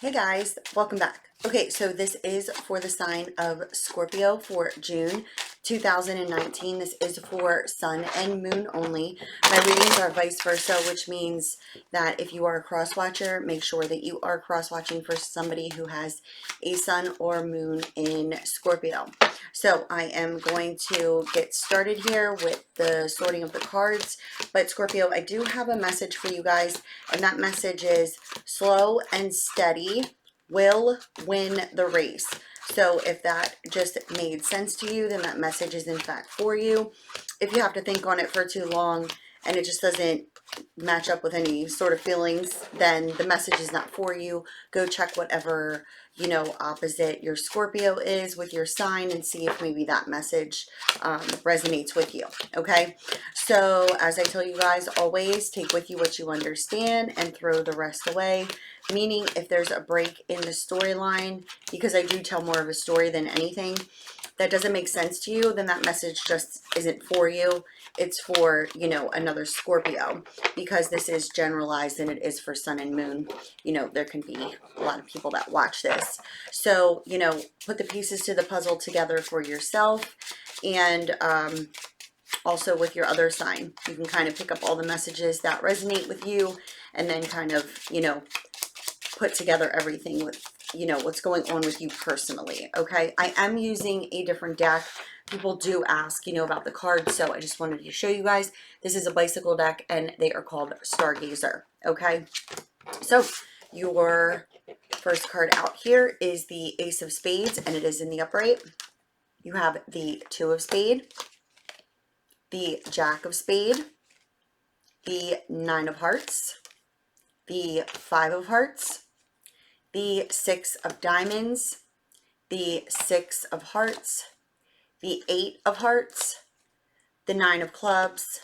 Hey guys, welcome back. Okay, so this is for the sign of Scorpio for June 2019. This is for sun and moon only. My readings are vice versa, which means that if you are a cross watcher, make sure that you are cross watching for somebody who has a sun or moon in Scorpio. So I am going to get started here with the sorting of the cards. But Scorpio, I do have a message for you guys, and that message is slow and steady will win the race. So if that just made sense to you, then that message is in fact for you. If you have to think on it for too long and it just doesn't match up with any sort of feelings, then the message is not for you. Go check whatever, opposite your Scorpio is with your sign and see if maybe that message resonates with you. Okay, so as I tell you guys, always take with you what you understand and throw the rest away. Meaning if there's a break in the storyline, because I do tell more of a story than anything, that doesn't make sense to you, then that message just isn't for you. It's for, another Scorpio, because this is generalized and it is for sun and moon. There can be a lot of people that watch this. So, put the pieces to the puzzle together for yourself, and also with your other sign. You can kind of pick up all the messages that resonate with you and then kind of, put together everything with, what's going on with you personally. Okay, I am using a different deck. People do ask, about the cards, so I just wanted to show you guys. This is a bicycle deck and they are called Stargazer. Okay, so your first card out here is the Ace of Spades, and it is in the upright. You have the Two of Spades, the Jack of Spades, the Nine of Hearts, the Five of Hearts, the Six of Diamonds, the Six of Hearts, the Eight of Hearts, the Nine of Clubs,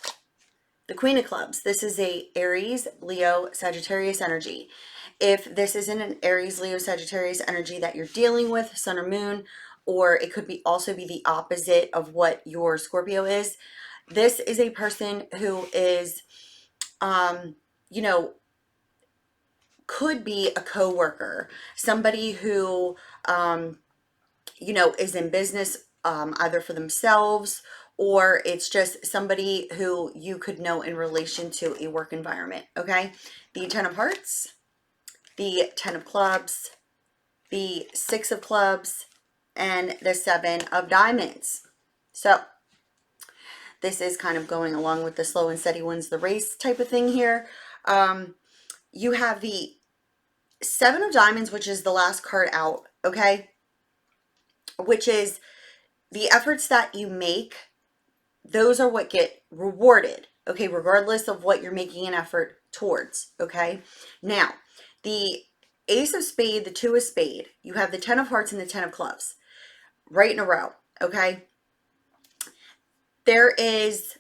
the Queen of Clubs. This is a Aries, Leo, Sagittarius energy. If this isn't an Aries, Leo, Sagittarius energy that you're dealing with, sun or moon, or it could be also be the opposite of what your Scorpio is, this is a person who is, could be a co-worker, somebody who, is in business either for themselves, or it's just somebody who you could know in relation to a work environment. Okay, the Ten of Hearts, the Ten of Clubs, the Six of Clubs, and the Seven of Diamonds. So this is kind of going along with the slow and steady wins the race type of thing here. You have the Seven of Diamonds, which is the last card out, okay? Which is the efforts that you make, those are what get rewarded, okay? Regardless of what you're making an effort towards, okay? Now, the Ace of Spades, the Two of Spades, you have the Ten of Hearts and the Ten of Clubs right in a row, okay? There is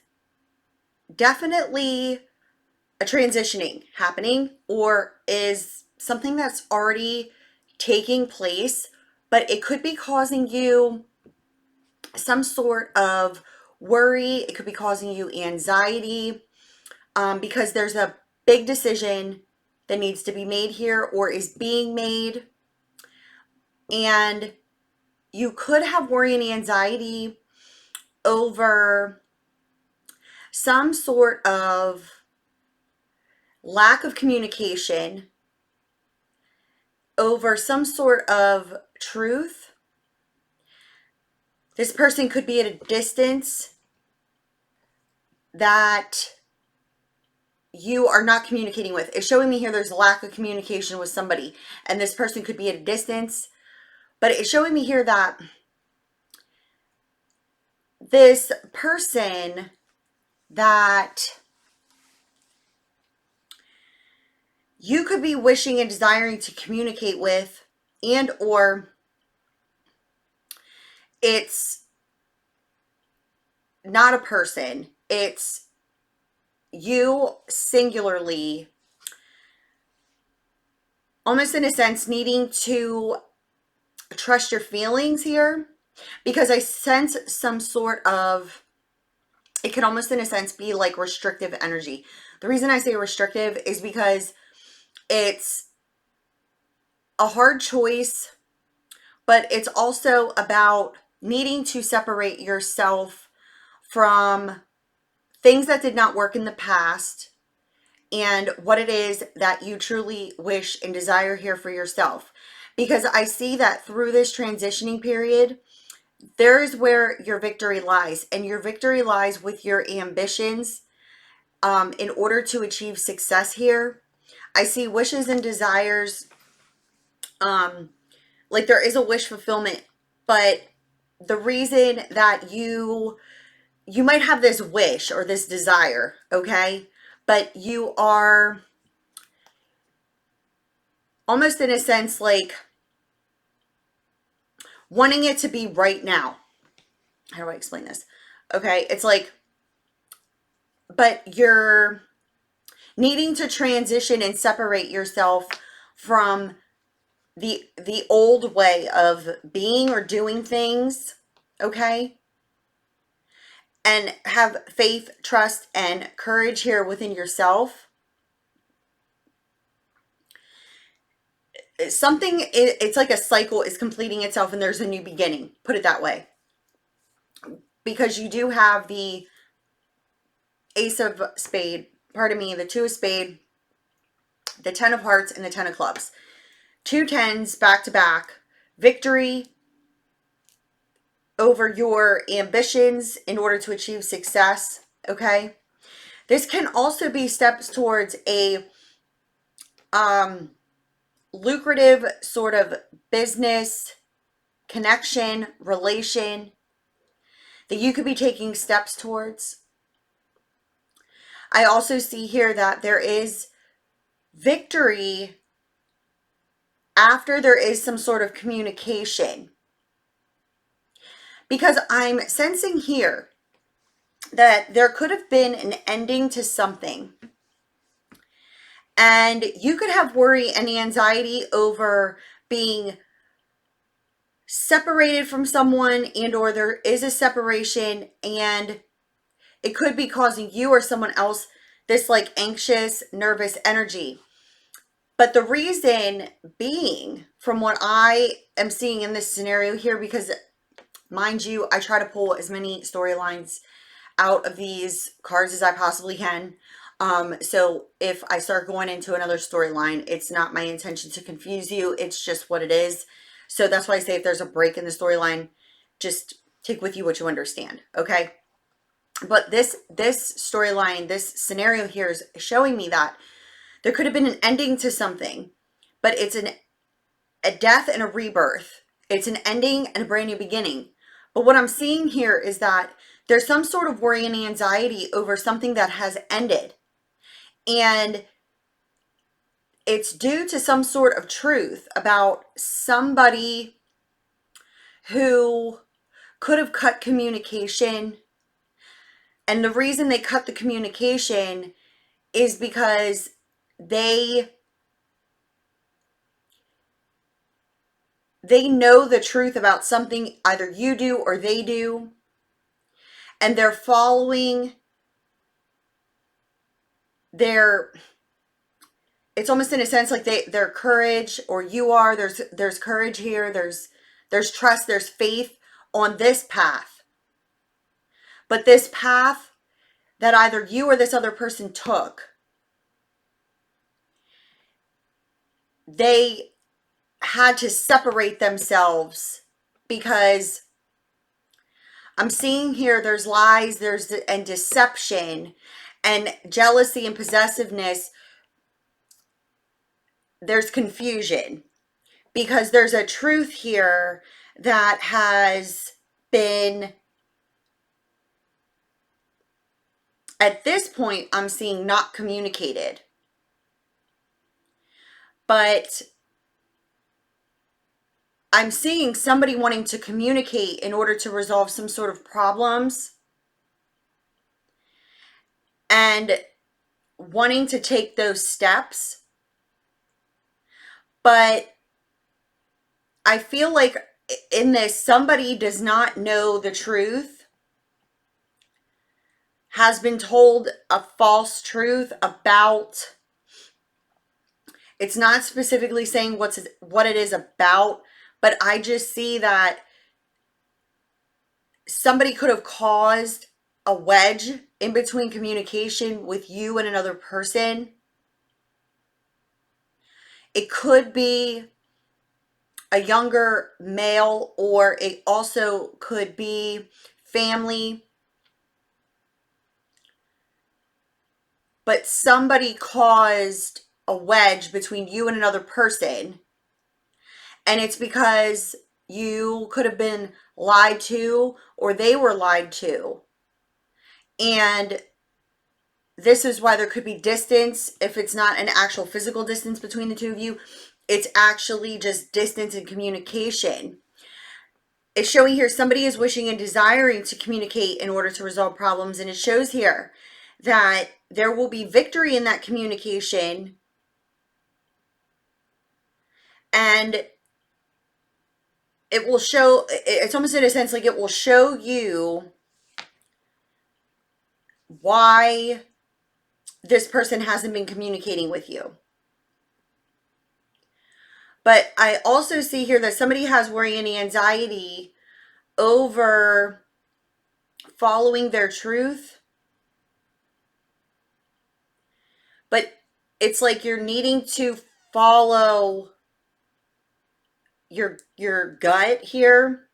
definitely a transitioning happening, or is something that's already taking place, but it could be causing you some sort of worry. It could be causing you anxiety, because there's a big decision that needs to be made here or is being made, and you could have worry and anxiety over some sort of lack of communication, over some sort of truth. This person could be at a distance that you are not communicating with. It's showing me here there's a lack of communication with somebody, and this person could be at a distance, but it's showing me here that this person that you could be wishing and desiring to communicate with, and or it's not a person, it's you singularly, almost in a sense needing to trust your feelings here, because I sense some sort of, it could almost in a sense be like restrictive energy. The reason I say restrictive is because it's a hard choice, but it's also about needing to separate yourself from things that did not work in the past and what it is that you truly wish and desire here for yourself. Because I see that through this transitioning period, there is where your victory lies, and your victory lies with your ambitions in order to achieve success here. I see wishes and desires, like there is a wish fulfillment, but the reason that you might have this wish or this desire, okay, but you are almost in a sense like wanting it to be right now. How do I explain this? Okay, it's like, but you're needing to transition and separate yourself from the old way of being or doing things, okay? And have faith, trust, and courage here within yourself. Something, it's like a cycle is completing itself and there's a new beginning. Put it that way. Because you do have the Ace of Spade, pardon me, the Two of Spade, the Ten of Hearts, and the Ten of Clubs. 2 tens back to back. Victory over your ambitions in order to achieve success, okay? This can also be steps towards a lucrative sort of business connection, relation that you could be taking steps towards. I also see here that there is victory after there is some sort of communication. Because I'm sensing here that there could have been an ending to something. And you could have worry and anxiety over being separated from someone, and or there is a separation and it could be causing you or someone else this like anxious, nervous energy. But the reason being, from what I am seeing in this scenario here, because mind you, I try to pull as many storylines out of these cards as I possibly can. So if I start going into another storyline, it's not my intention to confuse you. It's just what it is. So that's why I say if there's a break in the storyline, just take with you what you understand. Okay. But this storyline, this scenario here is showing me that there could have been an ending to something, but it's a death and a rebirth. It's an ending and a brand new beginning. But what I'm seeing here is that there's some sort of worry and anxiety over something that has ended. And it's due to some sort of truth about somebody who could have cut communication. And the reason they cut the communication is because they know the truth about something either you do or they do. And they're following their, it's almost in a sense like their courage, or you are, there's courage here, there's trust, there's faith on this path. But this path that either you or this other person took, they had to separate themselves because I'm seeing here there's lies, and deception and jealousy and possessiveness. There's confusion because there's a truth here that has been, at this point, I'm seeing not communicated. But I'm seeing somebody wanting to communicate in order to resolve some sort of problems and wanting to take those steps. But I feel like in this, somebody does not know the truth, has been told a false truth about It's not specifically saying what it is about, but I just see that somebody could have caused a wedge in between communication with you and another person. It could be a younger male, or it also could be family. But somebody caused a wedge between you and another person. And it's because you could have been lied to, or they were lied to. And this is why there could be distance. If it's not an actual physical distance between the two of you, it's actually just distance in communication. It's showing here somebody is wishing and desiring to communicate in order to resolve problems. And it shows here that there will be victory in that communication. And it will show, it's almost in a sense like it will show you why this person hasn't been communicating with you. But I also see here that somebody has worry and anxiety over following their truth. But it's like you're needing to follow your gut here,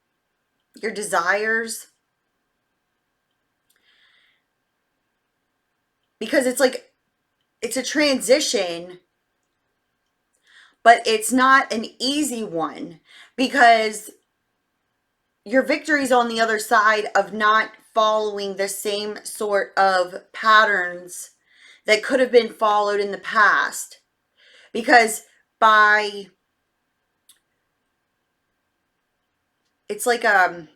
your desires. Because it's like, it's a transition, but it's not an easy one, because your victory is on the other side of not following the same sort of patterns that could have been followed in the past. Because it's like a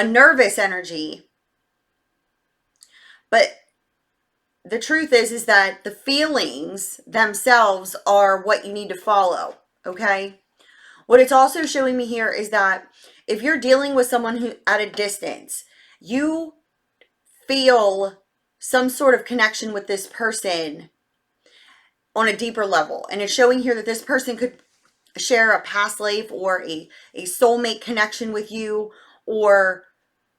nervous energy. But the truth is that the feelings themselves are what you need to follow, okay? What it's also showing me here is that if you're dealing with someone who at a distance, you feel some sort of connection with this person on a deeper level. And it's showing here that this person could share a past life, or a soulmate connection with you, or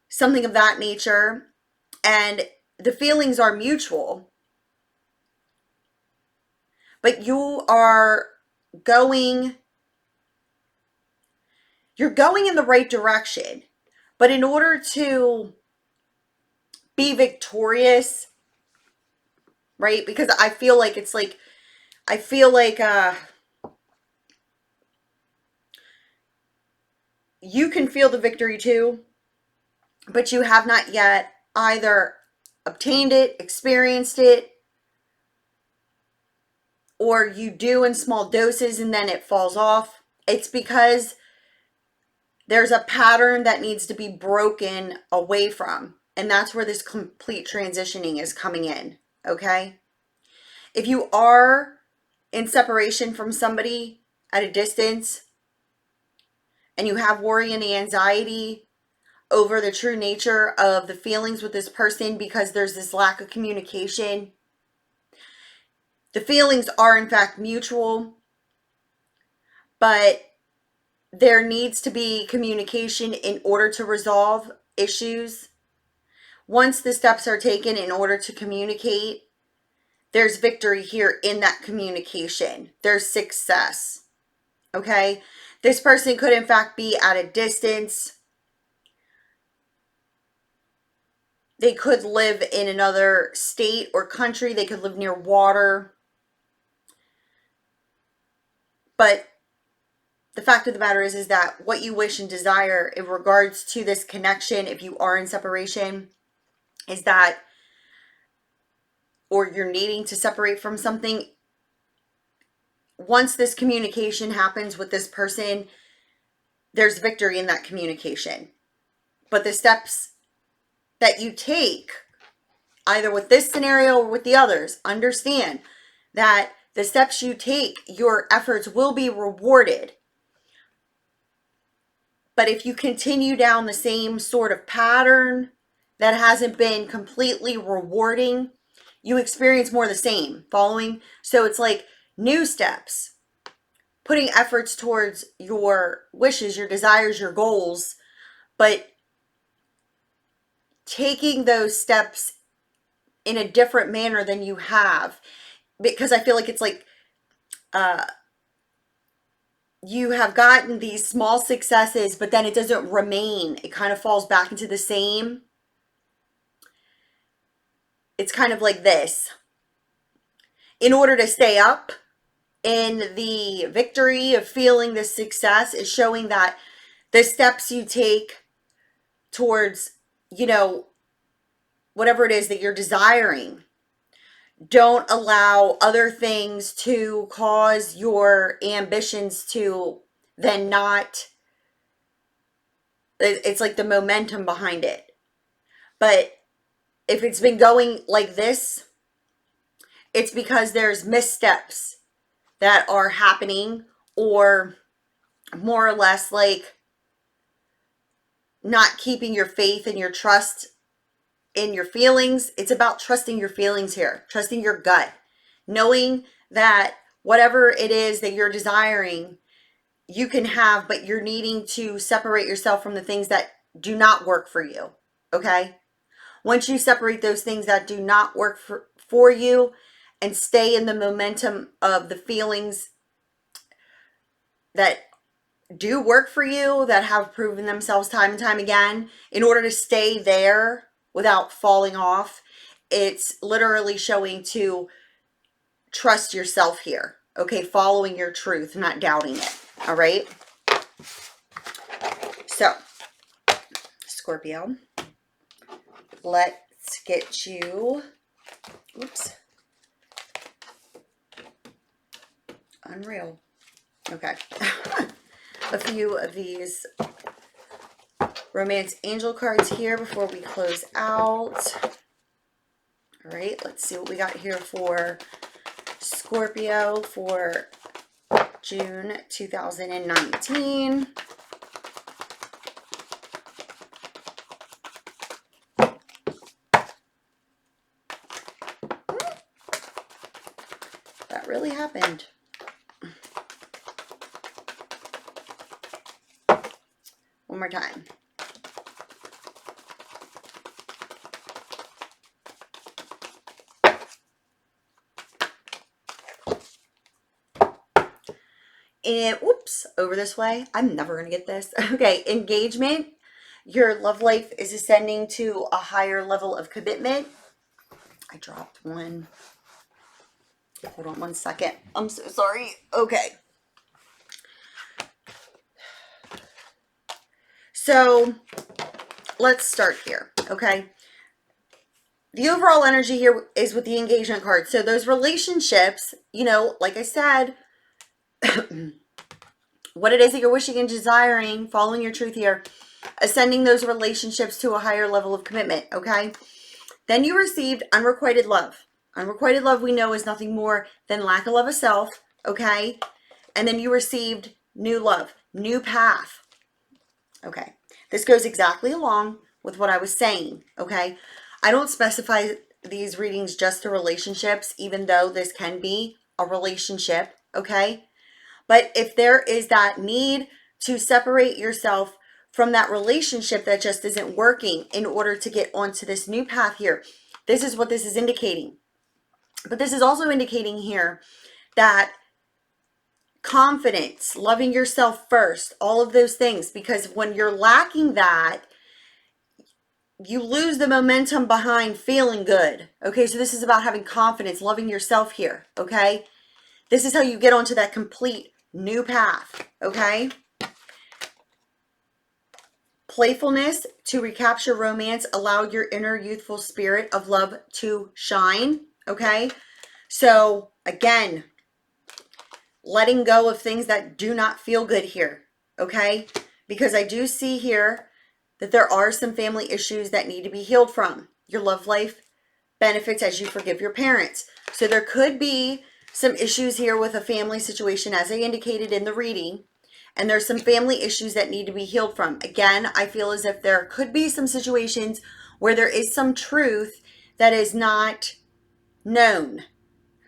something of that nature. And the feelings are mutual. But you're going in the right direction. But in order to be victorious, right? Because I feel like you can feel the victory too, but you have not yet either obtained it, experienced it, or you do in small doses and then it falls off. It's because there's a pattern that needs to be broken away from. And that's where this complete transitioning is coming in, okay? If you are in separation from somebody at a distance, and you have worry and anxiety over the true nature of the feelings with this person because there's this lack of communication, the feelings are in fact mutual, but there needs to be communication in order to resolve issues. Once the steps are taken in order to communicate, there's victory here in that communication. There's success, okay? This person could in fact be at a distance. They could live in another state or country. They could live near water. But the fact of the matter is that what you wish and desire in regards to this connection, if you are in separation, is that, or you're needing to separate from something, once this communication happens with this person, there's victory in that communication. But the steps that you take, either with this scenario or with the others, understand that the steps you take, your efforts will be rewarded. But if you continue down the same sort of pattern that hasn't been completely rewarding, you experience more of the same. Following? So it's like new steps, putting efforts towards your wishes, your desires, your goals, but taking those steps in a different manner than you have. Because I feel like it's like you have gotten these small successes, but then it doesn't remain. It kind of falls back into the same. It's kind of like this. In order to stay up in the victory of feeling the success, is showing that the steps you take towards, you know, whatever it is that you're desiring, don't allow other things to cause your ambitions to then not, it's like the momentum behind it. But if it's been going like this, it's because there's missteps that are happening, or more or less like not keeping your faith and your trust in your feelings. It's about trusting your feelings here, trusting your gut, knowing that whatever it is that you're desiring, you can have, but you're needing to separate yourself from the things that do not work for you. Okay? Once you separate those things that do not work for you and stay in the momentum of the feelings that do work for you, that have proven themselves time and time again, in order to stay there without falling off, it's literally showing to trust yourself here. Okay, following your truth, not doubting it. All right. So, Scorpio, let's get you, oops, unreal. Okay. A few of these romance angel cards here before we close out. All right, let's see what we got here for Scorpio for June 2019. That really happened. One more time. And whoops, over this way. I'm never going to get this. Okay, engagement. Your love life is ascending to a higher level of commitment. I dropped one. Hold on one second. I'm so sorry. Okay. So let's start here, okay? The overall energy here is with the engagement card. So those relationships, you know, like I said, what it is that you're wishing and desiring, following your truth here, ascending those relationships to a higher level of commitment, okay? Then you received unrequited love. Unrequited love, we know, is nothing more than lack of love of self, okay? And then you received new love, new path. Okay, this goes exactly along with what I was saying, okay? I don't specify these readings just to relationships, even though this can be a relationship, okay? But if there is that need to separate yourself from that relationship that just isn't working in order to get onto this new path here, this is what this is indicating. But this is also indicating here that confidence, loving yourself first, all of those things, because when you're lacking that, you lose the momentum behind feeling good. Okay, so this is about having confidence, loving yourself here. Okay, this is how you get onto that complete new path. Okay, playfulness to recapture romance, allow your inner youthful spirit of love to shine. Okay, so again, letting go of things that do not feel good here, okay? Because I do see here that there are some family issues that need to be healed from. Your love life benefits as you forgive your parents. So there could be some issues here with a family situation, as I indicated in the reading, and there's some family issues that need to be healed from. Again, I feel as if there could be some situations where there is some truth that is not known.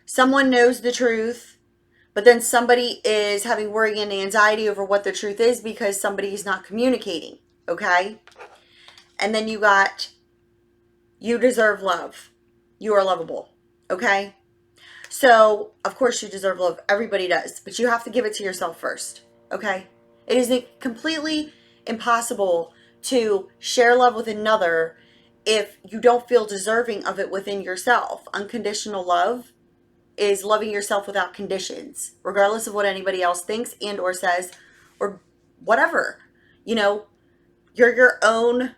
Someone knows the truth, but then somebody is having worry and anxiety over what the truth is because somebody is not communicating, okay? And then you got, you deserve love. You are lovable, okay? So, of course you deserve love. Everybody does. But you have to give it to yourself first, okay? It is completely impossible to share love with another if you don't feel deserving of it within yourself. Unconditional love is loving yourself without conditions, regardless of what anybody else thinks and or says or whatever. You know, you're your own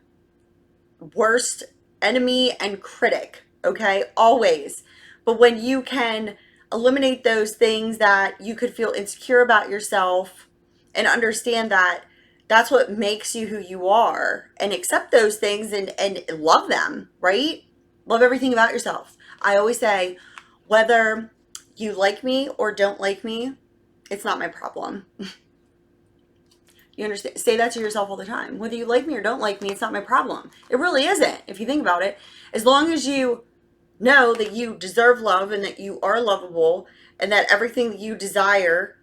worst enemy and critic, okay? Always. But when you can eliminate those things that you could feel insecure about yourself and understand that that's what makes you who you are and accept those things and love them, right? Love everything about yourself. I always say, whether you like me or don't like me, it's not my problem. You understand? Say that to yourself all the time. Whether you like me or don't like me, it's not my problem. It really isn't, if you think about it. As long as you know that you deserve love and that you are lovable and that everything that you desire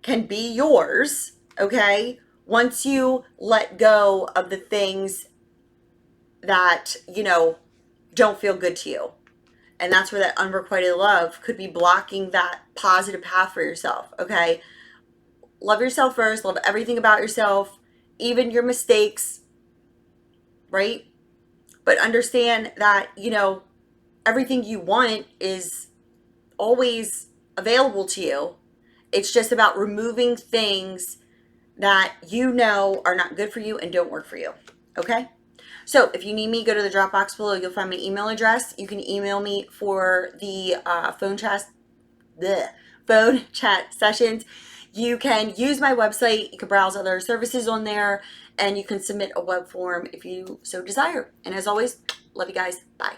can be yours, okay? Once you let go of the things that, you know, don't feel good to you. And that's where that unrequited love could be blocking that positive path for yourself, okay? Love yourself first. Love everything about yourself, even your mistakes, right? But understand that, you know, everything you want is always available to you. It's just about removing things that you know are not good for you and don't work for you, okay? So if you need me, go to the drop box below. You'll find my email address. You can email me for the phone chat sessions. You can use my website. You can browse other services on there, and you can submit a web form if you so desire. And as always, love you guys. Bye.